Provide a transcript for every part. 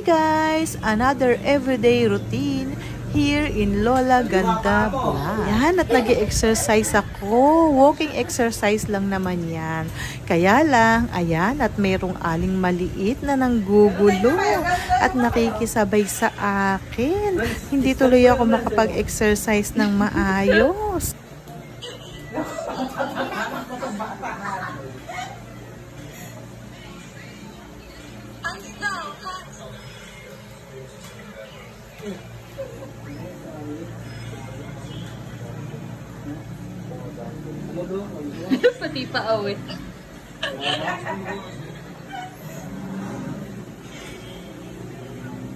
Guys, another everyday routine here in Lola Ganda Vlog. Yan, at nag-exercise ako. Walking exercise lang naman yan. Kaya lang, ayan, at mayroong aling maliit na nanggugulo at nakikisabay sa akin. Hindi tuloy ako makapag-exercise ng maayos. Pati pa awit.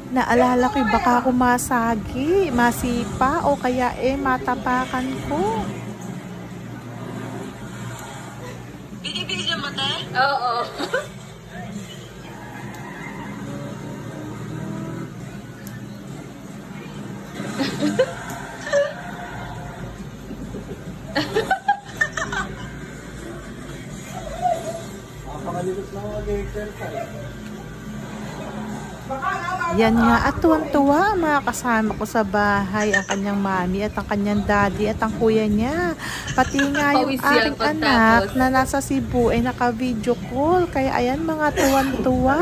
Naalala ko, baka ako masagi, masipa, o kaya matapakan ko. Bibigyan mo tayo? Oo. Yan nga, at tuwan-tuwa ang mga kasama ko sa bahay, ang kanyang mami at ang kanyang daddy at ang kuya niya. Pati nga yung aking anak na nasa Cebu ay naka-video call. Kaya ayan, mga tuwan-tuwa.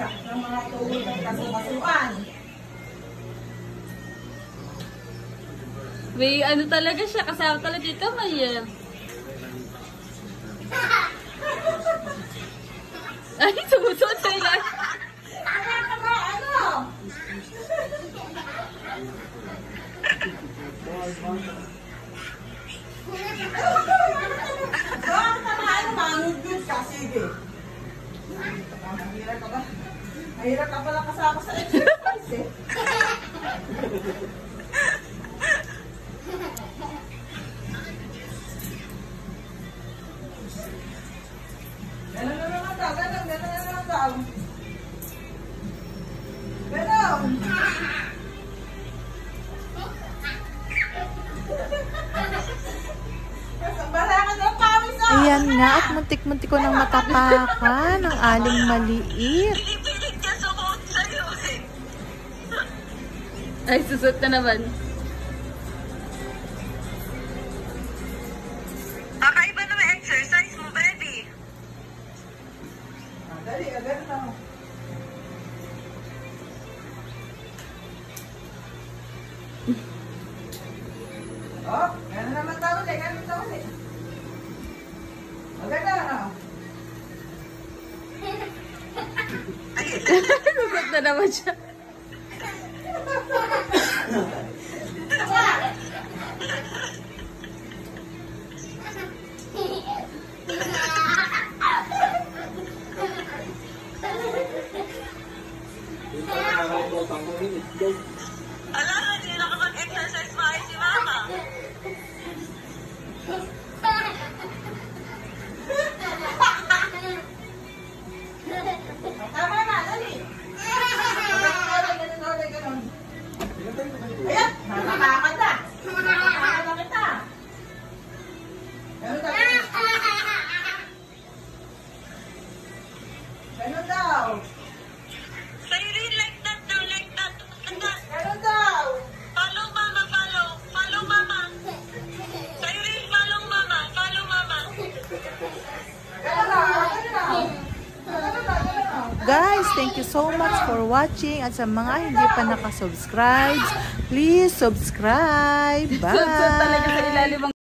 Ng mga tuhod ng kasukasuan. May ano talaga siya, kasama talaga yung kamay eh. Ay, sumusunod sa ilan. Mahirap ka pala kasama sa exercise eh. Ganon na naman daw, ganon na naman daw. Ganon. Balangan ng pawis ah. Ayan nga, at muntik-muntik ko ng matapakan ng aling maliit. Ay, susot na naman. Kakaiba naman exercise mo, baby. Dali, agad na. Oh, gano'n naman daw ulit, gano'n daw ulit. Agad na. Susot na naman siya. Ala, hindi na nakapag-exercise maayos si mama. Tama na, dali. Ganun. Ayan, nakakakan na. Nakakakan na kita. Ganun daw. Ganun daw. Say real like that daw, like that. Ganun daw. Follow mama, follow. Follow mama. Say real, follow mama. Follow mama. Ganun daw. Ganun daw. Ganun daw. Guys, thank you so much for watching. At sa mga hindi pa nakasubscribe, please subscribe. Bye! Susot talaga sa ilalim.